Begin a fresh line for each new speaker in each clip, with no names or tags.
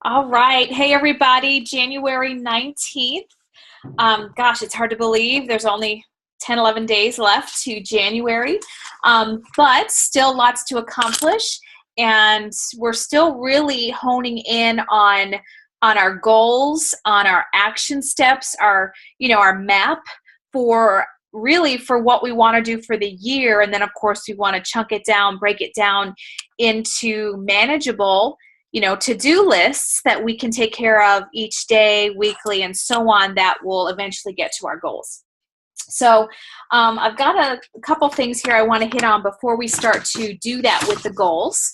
All right. Hey, everybody. January 19th. Gosh, it's hard to believe there's only 10, 11 days left to January, but still lots to accomplish. And we're still really honing in on our goals, on our action steps, our map for really for what we want to do for the year. And then, of course, we want to chunk it down, break it down into manageable to-do lists that we can take care of each day, weekly, and so on that will eventually get to our goals. So I've got a couple things here I want to hit on before we start to do that with the goals.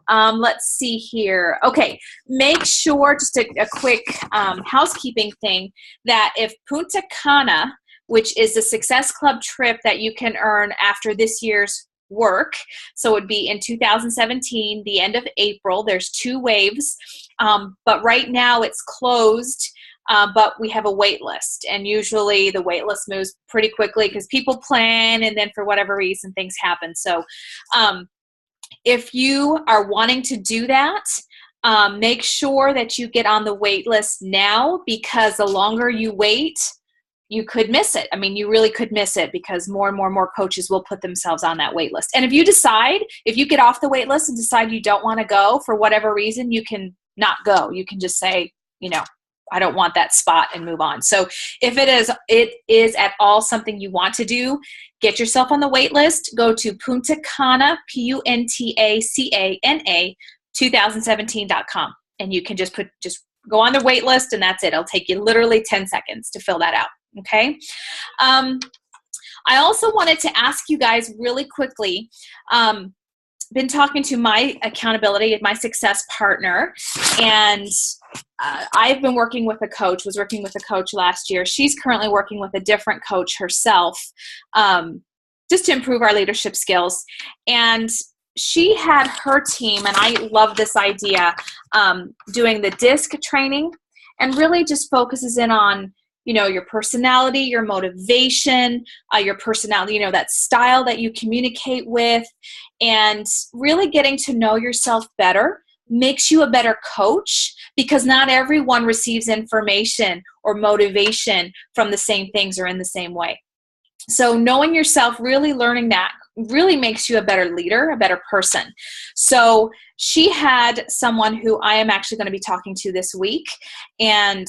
Let's see here. Okay, make sure, just a quick housekeeping thing, that if Punta Cana, which is a Success Club trip that you can earn after this year's work, so it would be in 2017, the end of April. There's 2 waves, but right now it's closed, but we have a wait list, and usually the wait list moves pretty quickly because people plan and then for whatever reason things happen. So if you are wanting to do that, make sure that you get on the wait list now, because the longer you wait, you could miss it. I mean, you really could miss it because more and more coaches will put themselves on that wait list. And if you get off the wait list and decide you don't want to go for whatever reason, you can not go. You can just say, I don't want that spot, and move on. So if it is at all something you want to do, get yourself on the wait list. Go to Punta Cana, PUNTACANA 2017.com, and you can just go on the wait list, and that's it. It'll take you literally 10 seconds to fill that out. Okay. I also wanted to ask you guys really quickly, been talking to my accountability, my success partner, and I've been working with a coach, was working with a coach last year. She's currently working with a different coach herself, just to improve our leadership skills. And she had her team, and I love this idea, doing the DISC training, and really just focuses in on your personality, your motivation, your personality, that style that you communicate with, and really getting to know yourself better makes you a better coach, because not everyone receives information or motivation from the same things or in the same way. So knowing yourself, really learning that, really makes you a better leader, a better person. So she had someone who I am actually going to be talking to this week, and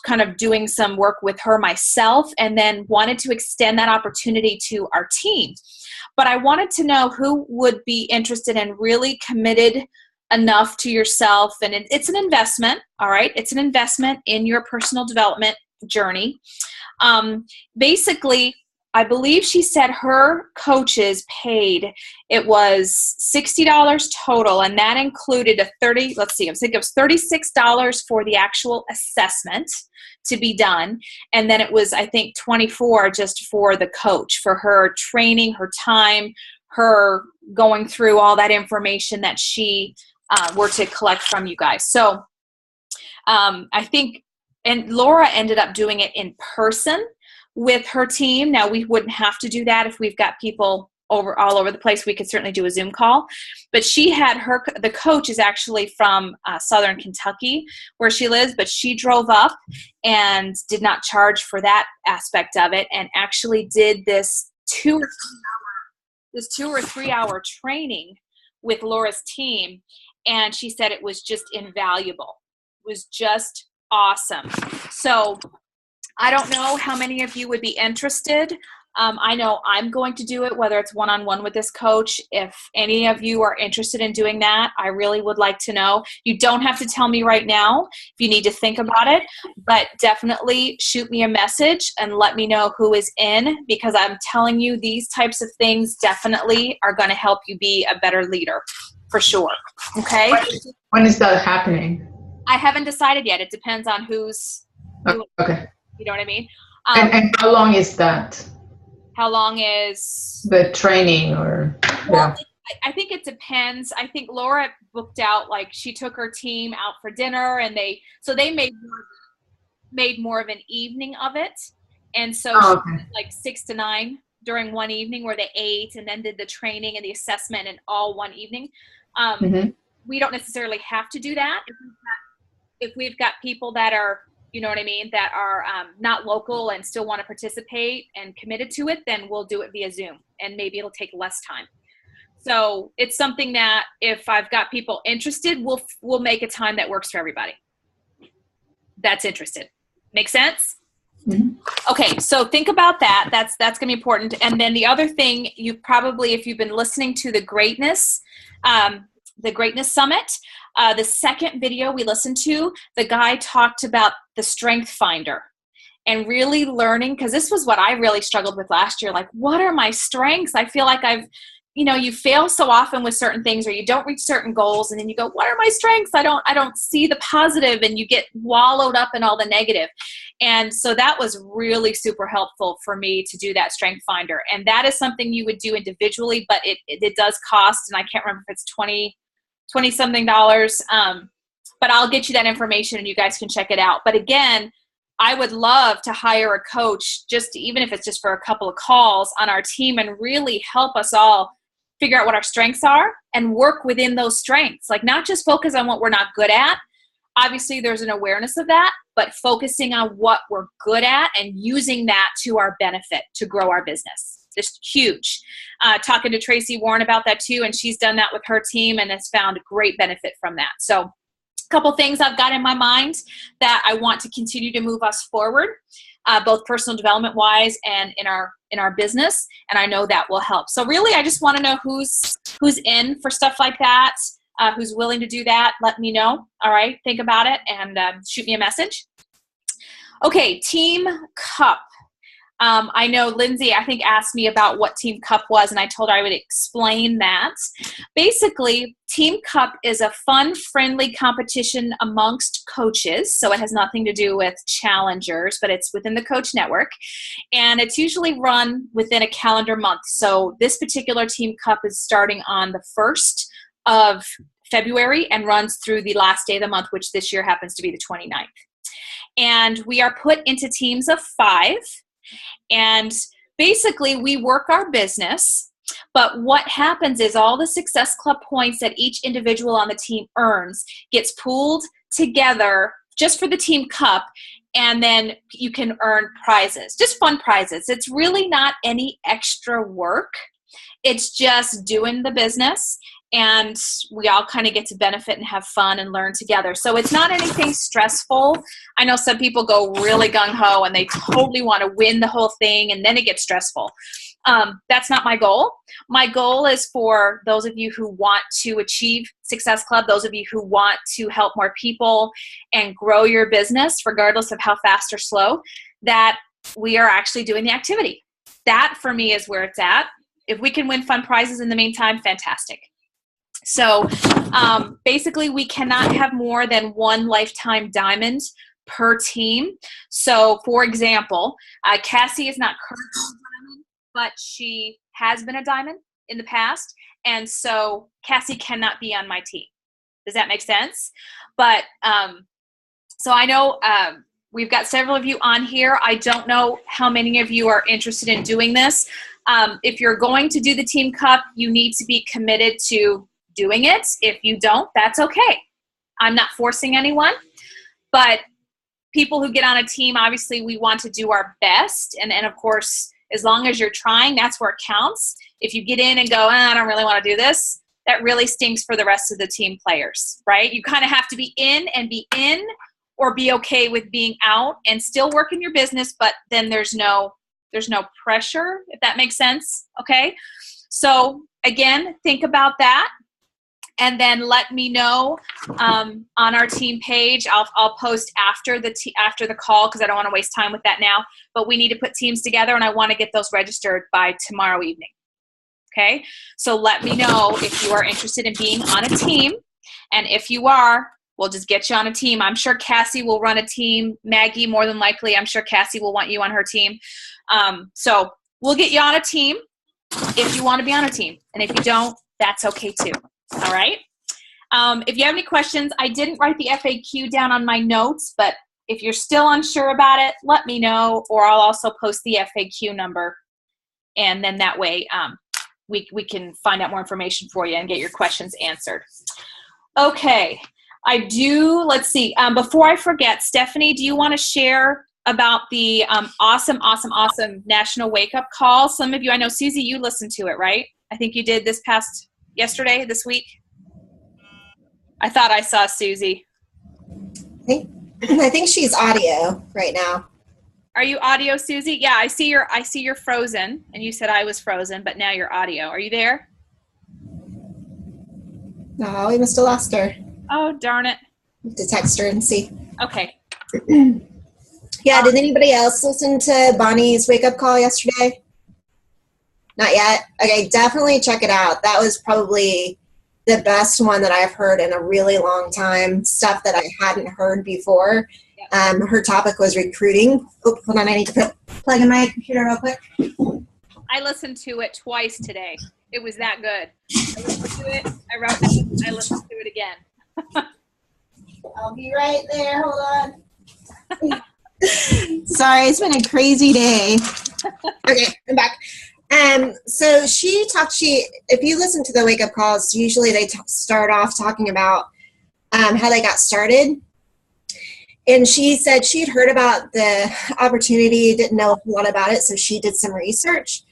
kind of doing some work with her myself, and then wanted to extend that opportunity to our team. But I wanted to know who would be interested and really committed enough to yourself. And it's an investment, all right? It's an investment in your personal development journey. Basically, I believe she said her coaches paid, it was $60 total, and that included I think it was $36 for the actual assessment to be done, and then it was, I think, $24 just for the coach, for her training, her time, her going through all that information that she were to collect from you guys. So I think, and Laura ended up doing it in person with her team. Now, we wouldn't have to do that if we've got people all over the place. We could certainly do a Zoom call. But she had the coach is actually from Southern Kentucky, where she lives, but she drove up and did not charge for that aspect of it, and actually did this 2 or 3 hour training with Laura's team. And she said it was just invaluable. It was just awesome. So I don't know how many of you would be interested. I know I'm going to do it, whether it's one-on-one with this coach. If any of you are interested in doing that, I really would like to know. You don't have to tell me right now if you need to think about it, but definitely shoot me a message and let me know who is in, because I'm telling you, these types of things definitely are going to help you be a better leader, for sure. Okay?
When is that happening?
I haven't decided yet. It depends on who's.
Okay.
You know what I mean?
And how long is that?
How long is
the training? Or
well, I think it depends. I think Laura booked out, like, she took her team out for dinner, and they made more of an evening of it. And so she did like 6 to 9 during one evening, where they ate and then did the training and the assessment and all one evening. we don't necessarily have to do that. If we've got people that are, you know what I mean, that are not local and still want to participate and committed to it, then we'll do it via Zoom, and maybe it'll take less time. So it's something that if I've got people interested, we'll make a time that works for everybody that's interested. Make sense?
Mhm.
Okay, so think about that. That's going to be important. And then the other thing, you probably, if you've been listening to the Greatness Summit, the second video we listened to, the guy talked about the Strength Finder and really learning, because this was what I really struggled with last year. Like, what are my strengths? I feel like you fail so often with certain things, or you don't reach certain goals, and then you go, what are my strengths? I don't see the positive, and you get wallowed up in all the negative. And so that was really super helpful for me to do that Strength Finder. And that is something you would do individually, but it does cost, and I can't remember if it's 20 something dollars. But I'll get you that information and you guys can check it out. But again, I would love to hire a coach, even if it's just for a couple of calls on our team, and really help us all figure out what our strengths are and work within those strengths. Like, not just focus on what we're not good at. Obviously, there's an awareness of that, but focusing on what we're good at and using that to our benefit to grow our business. Just huge. Talking to Tracy Warren about that too, and she's done that with her team and has found great benefit from that. So couple things I've got in my mind that I want to continue to move us forward, both personal development wise and in our business, and I know that will help. So really, I just want to know who's in for stuff like that, who's willing to do that. Let me know. All right, think about it and shoot me a message. Okay, Team Cup. I know Lindsay, I think, asked me about what Team Cup was, and I told her I would explain that. Basically, Team Cup is a fun, friendly competition amongst coaches, so it has nothing to do with challengers, but it's within the coach network, and it's usually run within a calendar month. So this particular Team Cup is starting on the 1st of February and runs through the last day of the month, which this year happens to be the 29th. And we are put into teams of 5. And basically, we work our business, but what happens is all the Success Club points that each individual on the team earns gets pooled together just for the Team Cup, and then you can earn prizes, just fun prizes. It's really not any extra work. It's just doing the business, and we all kind of get to benefit and have fun and learn together. So it's not anything stressful. I know some people go really gung-ho and they totally want to win the whole thing, and then it gets stressful. That's not my goal. My goal is for those of you who want to achieve Success Club, those of you who want to help more people and grow your business, regardless of how fast or slow, that we are actually doing the activity. That, for me, is where it's at. If we can win fun prizes in the meantime, fantastic. So basically, we cannot have more than 1 lifetime diamond per team. So, for example, Cassie is not currently a diamond, but she has been a diamond in the past. And so Cassie cannot be on my team. Does that make sense? But so I know we've got several of you on here. I don't know how many of you are interested in doing this. If you're going to do the Team Cup, you need to be committed to doing it. If you don't, that's okay. I'm not forcing anyone, but people who get on a team, obviously we want to do our best. And of course, as long as you're trying, that's where it counts. If you get in and go, I don't really want to do this, that really stinks for the rest of the team players, right? You kind of have to be in and be in, or be okay with being out and still working your business, but then there's no pressure, if that makes sense. Okay. So again, think about that. And then let me know on our team page. I'll post after the call, because I don't want to waste time with that now. But we need to put teams together, and I want to get those registered by tomorrow evening. Okay? So let me know if you are interested in being on a team. And if you are, we'll just get you on a team. I'm sure Cassie will run a team. Maggie, more than likely, I'm sure Cassie will want you on her team. So we'll get you on a team if you want to be on a team. And if you don't, that's okay too. All right. If you have any questions, I didn't write the FAQ down on my notes, but if you're still unsure about it, let me know, or I'll also post the FAQ number. And then that way we can find out more information for you and get your questions answered. Okay. I do. Let's see. Before I forget, Stephanie, do you want to share about the awesome National Wake Up Call? Some of you, I know, Susie, you listened to it, right? I think you did yesterday, this week. I thought I saw Susie.
I think she's audio right now.
Are you audio, Susie? Yeah, I see you're frozen, and you said I was frozen, but now you're audio. Are you there?
No, we must have lost her.
Oh, darn it.
Have to text her and see.
Okay.
Yeah, did anybody else listen to Bonnie's wake-up call yesterday? Not yet? Okay, definitely check it out. That was probably the best one that I've heard in a really long time, stuff that I hadn't heard before. Her topic was recruiting. Oh, hold on, I need to plug in my computer real quick.
I listened to it twice today. It was that good. I listened to it, I wrote it, I listened to it again.
I'll be right there, hold on. Sorry, it's been a crazy day. Okay, I'm back. So if you listen to the wake-up calls, usually they start off talking about how they got started. And she said she'd heard about the opportunity, didn't know a lot about it, so she did some research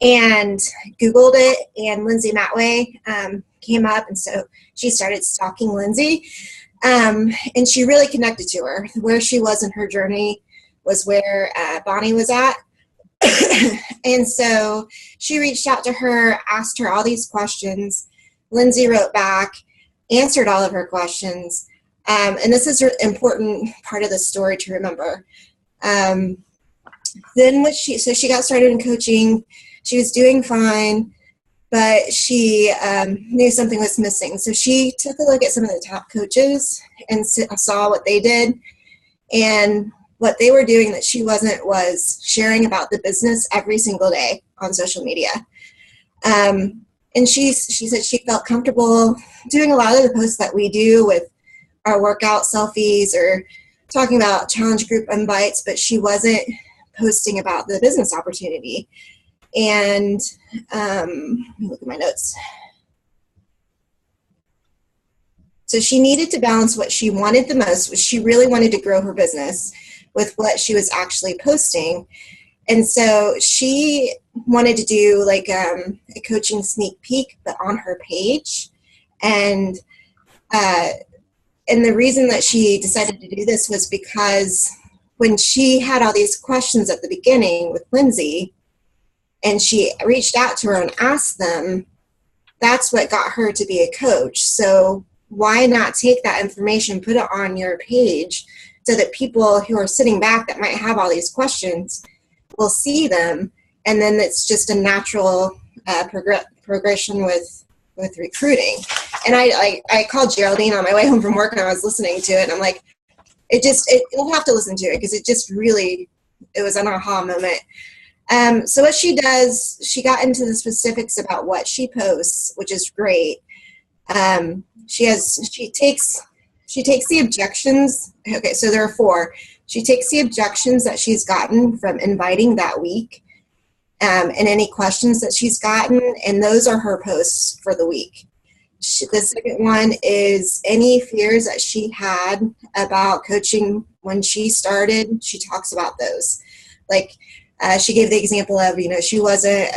and Googled it, and Lindsay Matway came up, and so she started stalking Lindsay. And she really connected to her. Where she was in her journey was where Bonnie was at. And so she reached out to her, asked her all these questions. Lindsay wrote back, answered all of her questions. And this is an important part of the story to remember. Then so she got started in coaching. She was doing fine, but she knew something was missing. So she took a look at some of the top coaches and saw what they did. And what they were doing that she wasn't was sharing about the business every single day on social media. And she said she felt comfortable doing a lot of the posts that we do with our workout selfies or talking about challenge group invites, but she wasn't posting about the business opportunity. And let me look at my notes. So she needed to balance what she wanted the most, which she really wanted to grow her business, with what she was actually posting. And so she wanted to do like a coaching sneak peek, but on her page. And the reason that she decided to do this was because when she had all these questions at the beginning with Lindsay, and she reached out to her and asked them, that's what got her to be a coach. So why not take that information, put it on your page, so that people who are sitting back that might have all these questions will see them, and then it's just a natural progression with recruiting. And I called Geraldine on my way home from work, and I was listening to it, and I'm like, you'll have to listen to it, because it was an aha moment. So what she does, she got into the specifics about what she posts, which is great. She takes the objections. Okay, so there are 4. She takes the objections that she's gotten from inviting that week, and any questions that she's gotten, and those are her posts for the week. The second one is any fears that she had about coaching when she started. She talks about those. Like she gave the example of, she wasn't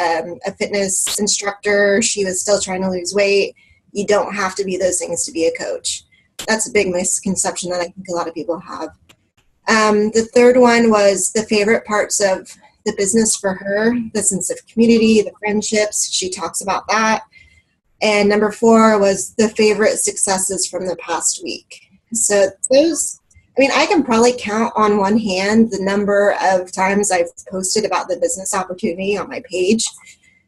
a fitness instructor. She was still trying to lose weight. You don't have to be those things to be a coach. That's a big misconception that I think a lot of people have. The third one was the favorite parts of the business for her, the sense of community, the friendships. She talks about that. And number 4 was the favorite successes from the past week. So I can probably count on one hand the number of times I've posted about the business opportunity on my page,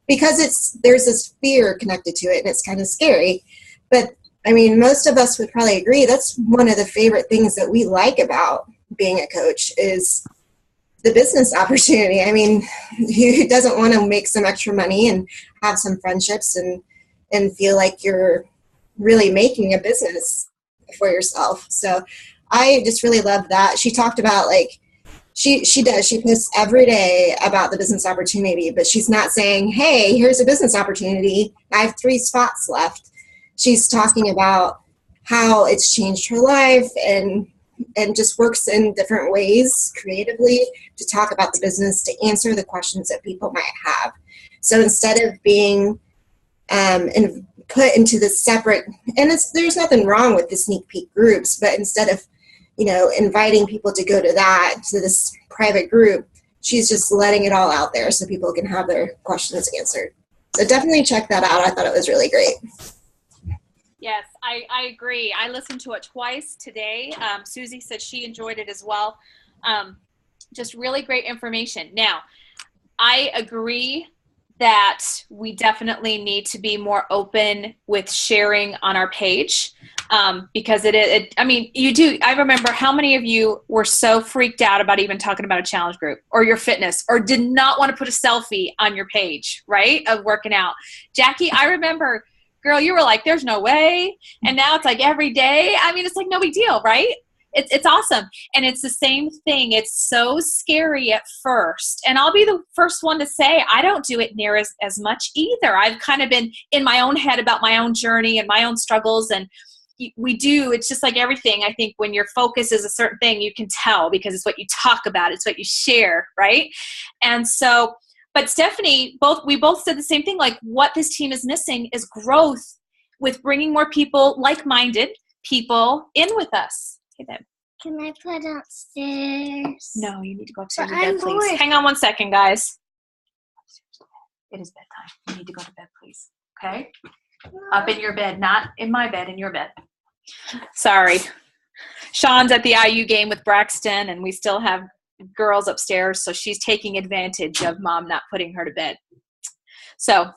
because there's this fear connected to it, and it's kind of scary. But most of us would probably agree that's one of the favorite things that we like about being a coach is the business opportunity. Who doesn't want to make some extra money and have some friendships and feel like you're really making a business for yourself? So I just really love that. She talked about she posts every day about the business opportunity, but she's not saying, hey, here's a business opportunity, I have 3 spots left. She's talking about how it's changed her life, and just works in different ways creatively to talk about the business, to answer the questions that people might have. So instead of being put into the separate, and there's nothing wrong with the sneak peek groups, but instead of, inviting people to go to this private group, she's just letting it all out there so people can have their questions answered. So definitely check that out. I thought it was really great.
Yes, I agree. I listened to it twice today. Susie said she enjoyed it as well. Just really great information. Now, I agree that we definitely need to be more open with sharing on our page, because you do. I remember how many of you were so freaked out about even talking about a challenge group or your fitness, or did not want to put a selfie on your page, right, of working out. Jackie, I remember, girl, you were like, there's no way. And now it's like every day. I mean, it's like no big deal, right? It's awesome. And it's the same thing. It's so scary at first. And I'll be the first one to say, I don't do it near as much either. I've kind of been in my own head about my own journey and my own struggles. And we do, it's just like everything. I think when your focus is a certain thing, you can tell because it's what you talk about. It's what you share, right? And so, but Stephanie, we both said the same thing. Like, what this team is missing is growth with bringing more people, like-minded people, in with us. Okay, babe.
Can I put upstairs?
No, you need to go upstairs
But
to bed,
I'm
please.
bored.
Hang on one second, guys. It is bedtime. You need to go to bed, please. Okay? Up in your bed, not in my bed, in your bed. Sorry. Sean's at the IU game with Braxton, and we still have girls upstairs, so she's taking advantage of mom not putting her to bed. So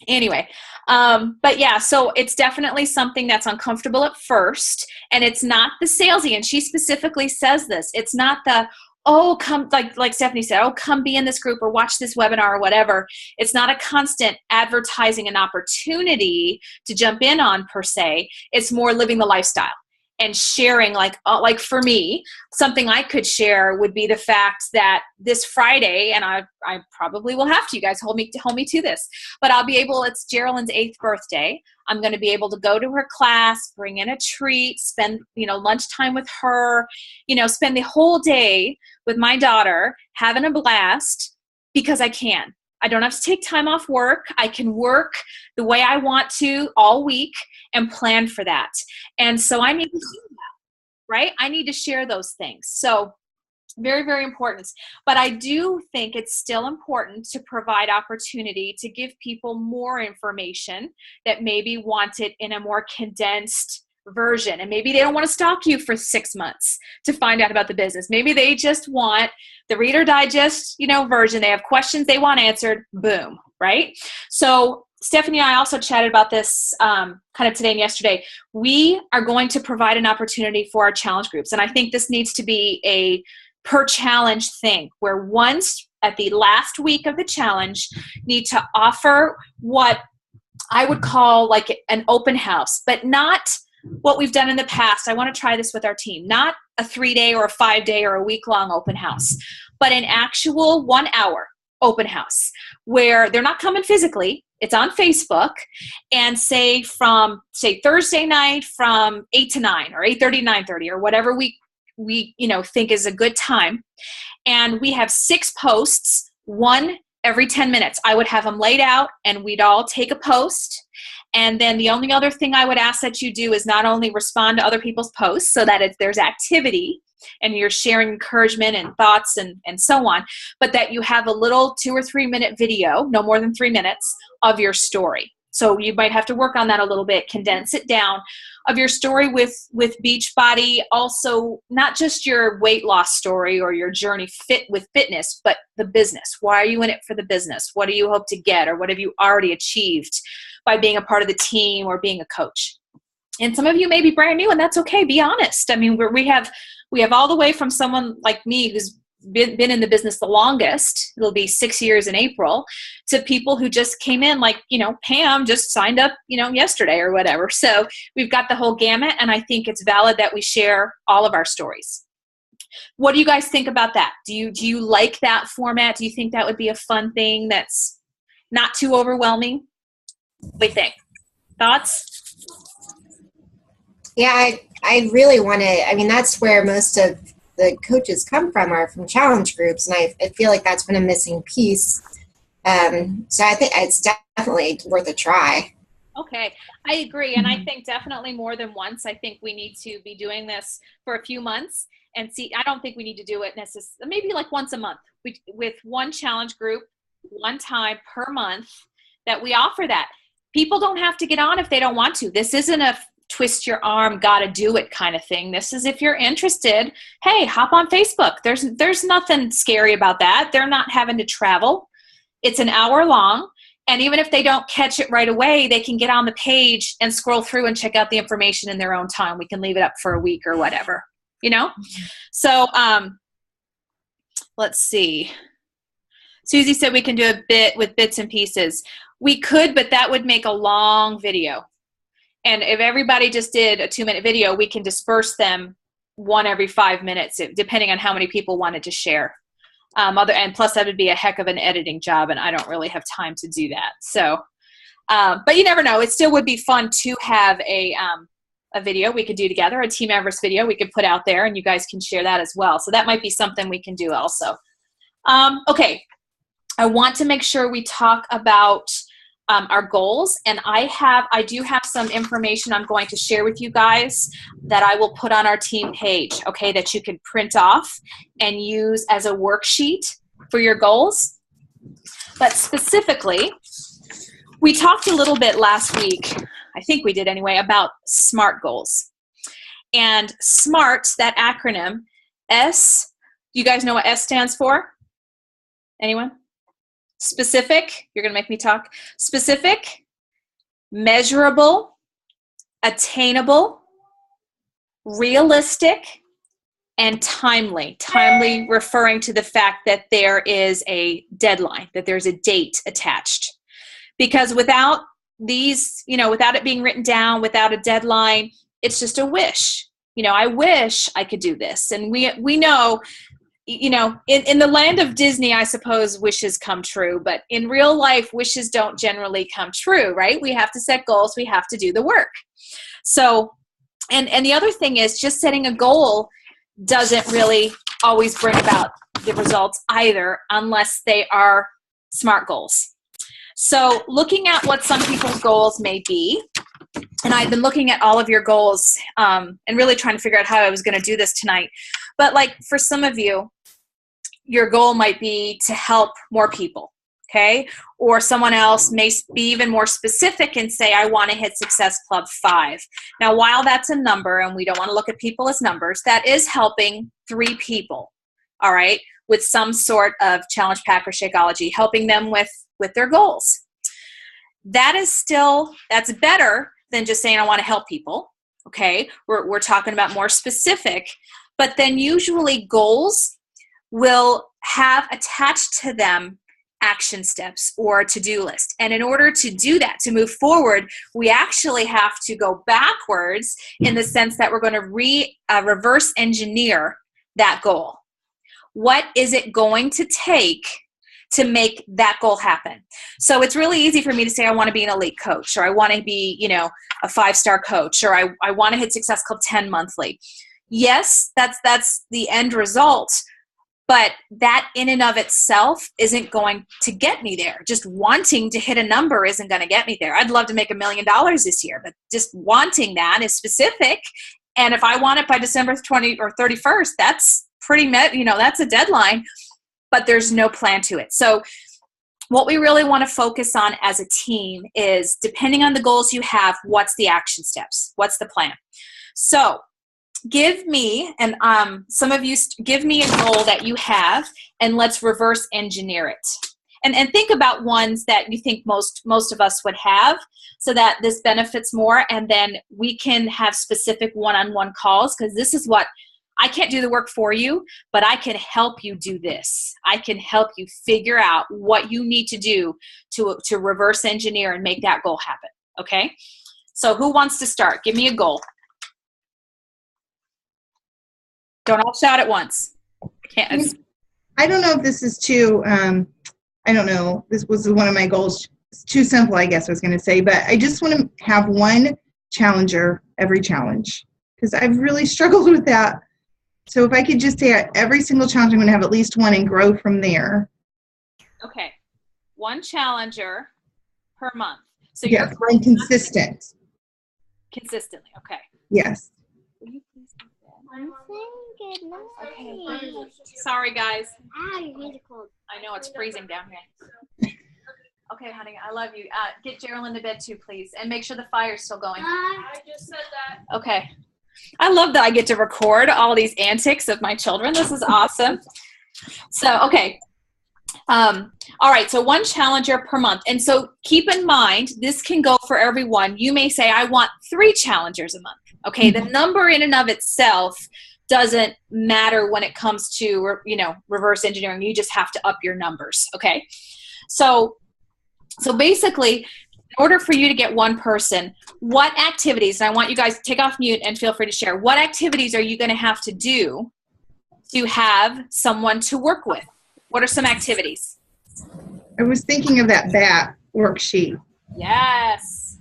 anyway, but yeah, so it's definitely something that's uncomfortable at first, and it's not the salesy, and she specifically says this. It's not the, oh, come, like Stephanie said, oh, come be in this group or watch this webinar or whatever. It's not a constant advertising an opportunity to jump in on per se. It's more living the lifestyle and sharing, like for me, something I could share would be the fact that this Friday, and I probably will have to, you guys hold me to this, but I'll be able, it's Geraldine's 8th birthday. I'm going to be able to go to her class, bring in a treat, spend, lunchtime with her, spend the whole day with my daughter, having a blast, because I can. I don't have to take time off work. I can work the way I want to all week and plan for that. And so I need to do that, right? I need to share those things. So very, very important. But I do think it's still important to provide opportunity to give people more information that maybe want it in a more condensed version. And maybe they don't want to stalk you for 6 months to find out about the business. Maybe they just want the Reader Digest, version. They have questions they want answered. Boom, right? So Stephanie and I also chatted about this kind of today and yesterday. We are going to provide an opportunity for our challenge groups. And I think this needs to be a per challenge thing, where once at the last week of the challenge, need to offer what I would call like an open house, but not what we've done in the past. I want to try this with our team, not a 3-day or a 5-day or a week-long open house, but an actual 1-hour open house where they're not coming physically. It's on Facebook, and say Thursday night from 8 to 9 or 8:30 to 9:30 or whatever we think is a good time. And we have 6 posts, one every 10 minutes. I would have them laid out, and we'd all take a post. And then the only other thing I would ask that you do is not only respond to other people's posts so that there's activity and you're sharing encouragement and thoughts and so on, but that you have a little 2 or 3 minute video, no more than 3 minutes, of your story. So you might have to work on that a little bit, condense it down, of your story with Beachbody. Also, not just your weight loss story or your journey with fitness, but the business. Why are you in it for the business? What do you hope to get, or what have you already achieved by being a part of the team or being a coach? And some of you may be brand new, and that's okay. Be honest. I mean, we have all the way from someone like me who's been in the business the longest, it'll be 6 years in April, to people who just came in, like, Pam just signed up, yesterday or whatever. So we've got the whole gamut, and I think it's valid that we share all of our stories. What do you guys think about that? Do you like that format? Do you think that would be a fun thing that's not too overwhelming? What do you think? Thoughts?
Yeah, I really want to. I mean, that's where most of the coaches come from, are from challenge groups, and I feel like that's been a missing piece. So I think it's definitely worth a try.
Okay, I agree. And I think definitely more than once. I think we need to be doing this for a few months and see. I don't think we need to do it necessarily, maybe like once a month with one challenge group, one time per month that we offer that. People don't have to get on if they don't want to. This isn't a twist your arm, gotta do it kind of thing. This is if you're interested, hey, hop on Facebook. There's nothing scary about that. They're not having to travel. It's an hour long. And even if they don't catch it right away, they can get on the page and scroll through and check out the information in their own time. We can leave it up for a week or whatever, you know? So let's see. Susie said we can do a bit with bits and pieces. We could, but that would make a long video. And if everybody just did a 2-minute video, we can disperse them one every 5 minutes, depending on how many people wanted to share. And plus that would be a heck of an editing job, and I don't really have time to do that. So, but you never know. It still would be fun to have a video we could do together, a Team Everest video we could put out there, and you guys can share that as well. So that might be something we can do also. Okay, I want to make sure we talk about our goals, and I do have some information I'm going to share with you guys that I will put on our team page, okay, that you can print off and use as a worksheet for your goals. But specifically, we talked a little bit last week, I think we did anyway, about SMART goals. And SMART, that acronym, S, you guys know what S stands for? Anyone? Specific, you're going to make me talk. Specific, measurable, attainable, realistic, and timely. Timely referring to the fact that there is a deadline, that there's a date attached. Because without these, without it being written down, without a deadline, it's just a wish. I wish I could do this. And we know, in the land of Disney, I suppose wishes come true, but in real life, wishes don't generally come true, right? We have to set goals. We have to do the work. So, and the other thing is just setting a goal doesn't really always bring about the results either, unless they are SMART goals. So looking at what some people's goals may be, and I've been looking at all of your goals and really trying to figure out how I was going to do this tonight. But like for some of you, your goal might be to help more people, okay? Or someone else may be even more specific and say, I want to hit Success Club 5. Now, while that's a number, and we don't want to look at people as numbers, that is helping 3 people, all right, with some sort of challenge pack or Shakeology, helping them with their goals. That's better than just saying, I want to help people, okay? We're talking about more specific, but then usually goals will have attached to them action steps or a to-do list. And in order to do that, to move forward, we actually have to go backwards in the sense that we're going to reverse engineer that goal. What is it going to take to make that goal happen? So it's really easy for me to say, I want to be an elite coach, or I want to be, a 5-star coach, or I want to hit Success Club 10 monthly. Yes, that's the end result. But that in and of itself isn't going to get me there. Just wanting to hit a number isn't going to get me there. I'd love to make $1 million this year, but just wanting that is specific. And if I want it by December 20 or 31st, that's pretty, that's a deadline, but there's no plan to it. So what we really want to focus on as a team is, depending on the goals you have, what's the action steps? What's the plan? So give me, and some of you give me a goal that you have, and let's reverse engineer it. And think about ones that you think most of us would have, so that this benefits more, and then we can have specific one-on-one calls, because this is what, I can't do the work for you, but I can help you do this. I can help you figure out what you need to do to reverse engineer and make that goal happen, okay? So who wants to start? Give me a goal. Don't all shout at once.
I don't know if this is too, I don't know. This was one of my goals. It's too simple, I guess I was going to say. But I just want to have one challenger every challenge. because I've really struggled with that. So if I could just say every single challenge, I'm going to have at least one and grow from there.
Okay. One challenger per month. So
Yes,
you're
and consistent.
consistently. Okay.
Yes.
Will you please do that?
I'm saying good night.
Okay. Sorry, guys.
You're really cold.
I know it's freezing down here. Okay, honey, I love you. Get Geraldine to bed too, please, and make sure the fire's still going.
I just said that.
Okay. I love that I get to record all these antics of my children. This is awesome. So, okay. All right, so one challenger per month. And so keep in mind, this can go for everyone. You may say, I want 3 challengers a month. Okay, the number in and of itself doesn't matter when it comes to, reverse engineering. You just have to up your numbers, okay? So basically, in order for you to get one person, what activities, and I want you guys to take off mute and feel free to share, what activities are you going to have to do to have someone to work with? What are some activities?
I was thinking of that BAT worksheet.
Yes.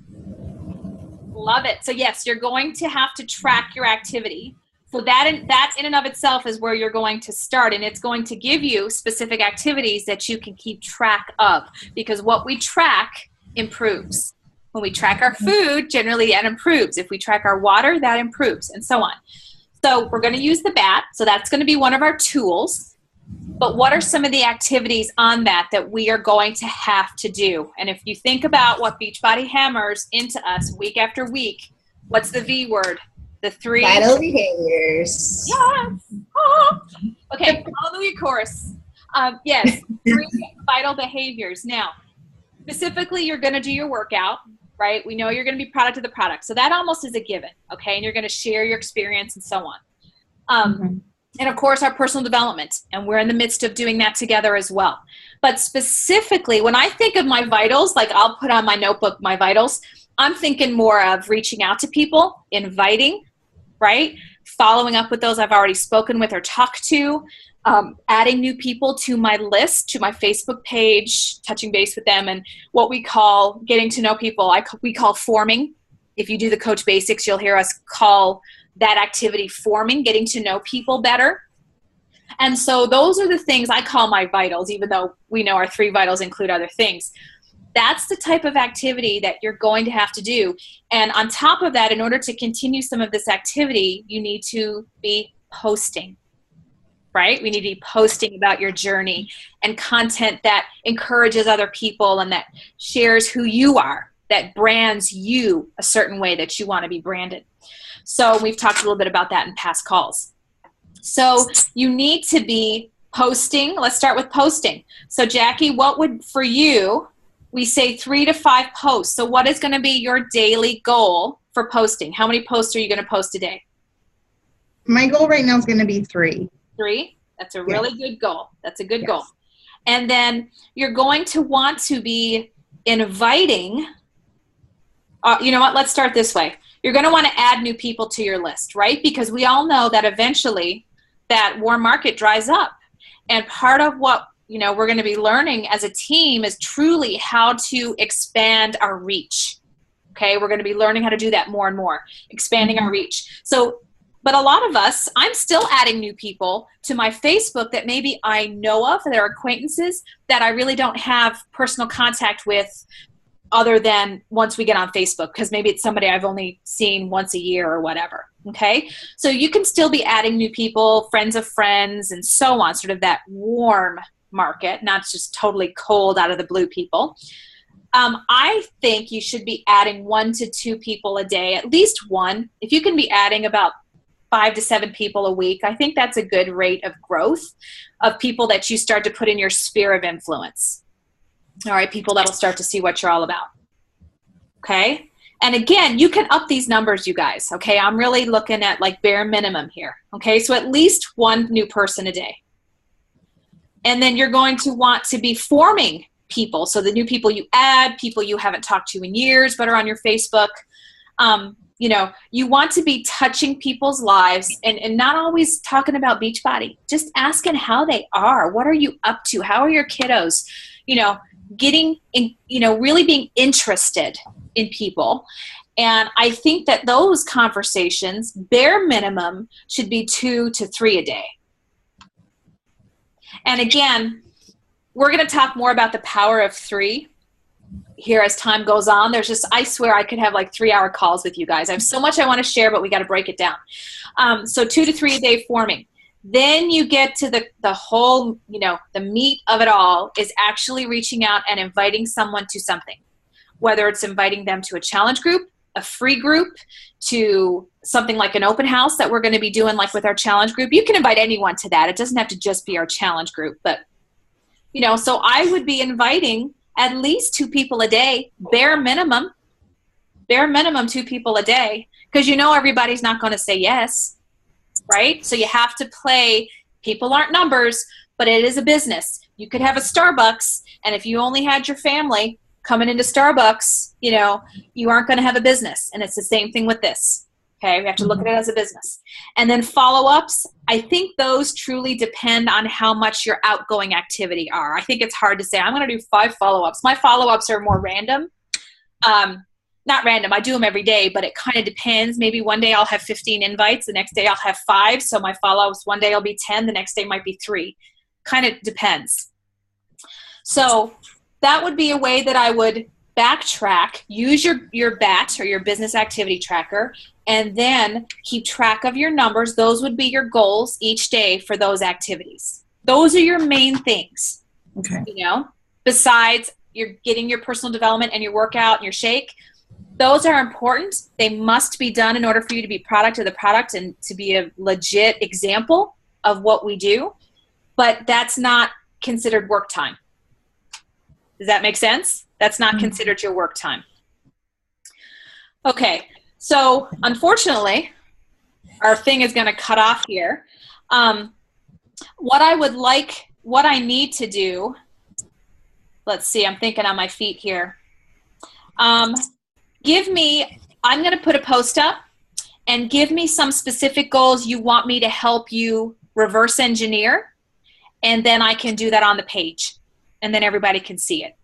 Love it. So yes, you're going to have to track your activity. So that in and of itself is where you're going to start, and it's going to give you specific activities that you can keep track of, because what we track improves. When we track our food, generally that improves. If we track our water, that improves, and so on. So we're going to use the BAT, so that's going to be one of our tools. But what are some of the activities on that we are going to have to do? And if you think about what Beachbody hammers into us week after week, what's the V word? The 3
Vital behaviors.
Yes. Oh. Okay, hallelujah chorus. Yes, 3 vital behaviors. Now, specifically, you're going to do your workout, right? We know you're going to be product of the product. So that almost is a given, okay? And you're going to share your experience and so on. And of course, our personal development. And we're in the midst of doing that together as well. But specifically, when I think of my vitals, like I'll put on my notebook, my vitals, I'm thinking more of reaching out to people, inviting, right? Following up with those I've already spoken with or talked to, adding new people to my list, to my Facebook page, touching base with them, and what we call getting to know people, we call forming. If you do the Coach Basics, you'll hear us call that activity forming, getting to know people better. And so those are the things I call my vitals, even though we know our 3 vitals include other things. That's the type of activity that you're going to have to do. And on top of that, in order to continue some of this activity, you need to be posting, right? We need to be posting about your journey and content that encourages other people and that shares who you are, that brands you a certain way that you want to be branded. So we've talked a little bit about that in past calls. So you need to be posting. Let's start with posting. So Jackie, what would, for you, we say 3 to 5 posts. So what is going to be your daily goal for posting? How many posts are you going to post a day?
My goal right now is going to be 3.
3? That's a really good goal. That's a good goal.
Yes.
And then you're going to want to be inviting, you know what, let's start this way. You're going to want to add new people to your list, right? Because we all know that eventually that warm market dries up. And part of what, we're going to be learning as a team is truly how to expand our reach. Okay, we're going to be learning how to do that more and more, expanding our reach. So, but a lot of us, I'm still adding new people to my Facebook that maybe I know of, that are acquaintances that I really don't have personal contact with other than once we get on Facebook, because maybe it's somebody I've only seen once a year or whatever, okay? So you can still be adding new people, friends of friends, and so on, sort of that warm market, not just totally cold out of the blue people. I think you should be adding 1 to 2 people a day, at least 1. If you can be adding about 5 to 7 people a week, I think that's a good rate of growth of people that you start to put in your sphere of influence. All right, people that'll start to see what you're all about. Okay? And again, you can up these numbers, you guys. Okay? I'm really looking at like bare minimum here. Okay? So at least 1 new person a day. And then you're going to want to be forming people. So the new people you add, people you haven't talked to in years but are on your Facebook. You want to be touching people's lives and not always talking about Beachbody. Just asking how they are. What are you up to? How are your kiddos? Getting in, really being interested in people And I think that those conversations, bare minimum, should be 2 to 3 a day. And again, we're going to talk more about the power of 3 here as time goes on. There's just, I swear I could have like 3-hour calls with you guys. I have so much I want to share, but we got to break it down. So 2 to 3 a day forming. Then you get to the whole, the meat of it all is actually reaching out and inviting someone to something, whether it's inviting them to a challenge group, a free group, to something like an open house that we're going to be doing like with our challenge group. You can invite anyone to that. It doesn't have to just be our challenge group, but so I would be inviting at least 2 people a day, bare minimum 2 people a day, because everybody's not going to say yes, right? So you have to play, people aren't numbers, but it is a business. You could have a Starbucks, and if you only had your family coming into Starbucks, you aren't going to have a business. And it's the same thing with this. Okay, we have to look at it as a business. And then follow-ups, I think those truly depend on how much your outgoing activity are. I think it's hard to say, I'm going to do 5 follow-ups. My follow-ups are more random. Not random, I do them every day, but it kind of depends. Maybe one day I'll have 15 invites, the next day I'll have 5. So my follow-ups, one day will be 10, the next day might be 3. Kind of depends. So that would be a way that I would backtrack, use your BAT or your business activity tracker, and then keep track of your numbers. Those would be your goals each day for those activities. Those are your main things.
Okay.
Besides you're getting your personal development and your workout and your shake. Those are important. They must be done in order for you to be product of the product and to be a legit example of what we do. But that's not considered work time. Does that make sense? That's not considered your work time. Okay, so unfortunately, our thing is going to cut off here. What I need to do, let's see, I'm thinking on my feet here. I'm going to put a post up and give me some specific goals you want me to help you reverse engineer, and then I can do that on the page, and then everybody can see it.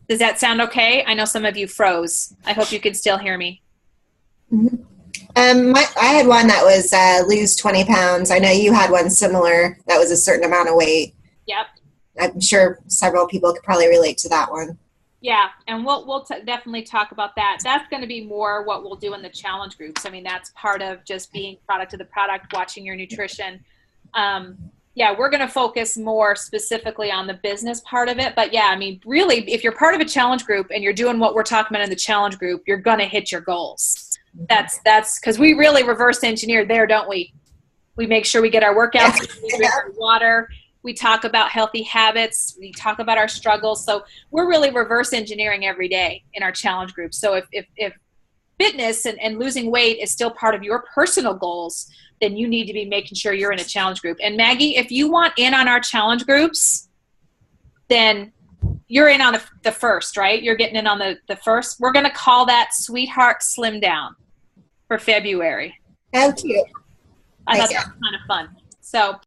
Does that sound okay? I know some of you froze. I hope you can still hear me.
Mm-hmm. I had one that was lose 20 pounds. I know you had one similar that was a certain amount of weight.
Yep.
I'm sure several people could probably relate to that one.
Yeah, and we'll definitely talk about that. That's going to be more what we'll do in the challenge groups. I mean, that's part of just being product of the product, watching your nutrition. Yeah, we're going to focus more specifically on the business part of it. But yeah, I mean, really, if you're part of a challenge group and you're doing what we're talking about in the challenge group, you're going to hit your goals. That's because we really reverse engineer there, don't we? We make sure we get our workouts, we drink our water, we talk about healthy habits, we talk about our struggles. So we're really reverse engineering every day in our challenge group. So if fitness and losing weight is still part of your personal goals, then you need to be making sure you're in a challenge group. And Maggie, if you want in on our challenge groups, then you're in on the first, right? You're getting in on the first. We're going to call that Sweetheart Slim Down for February.
How cute.
I thought that was kind of fun. So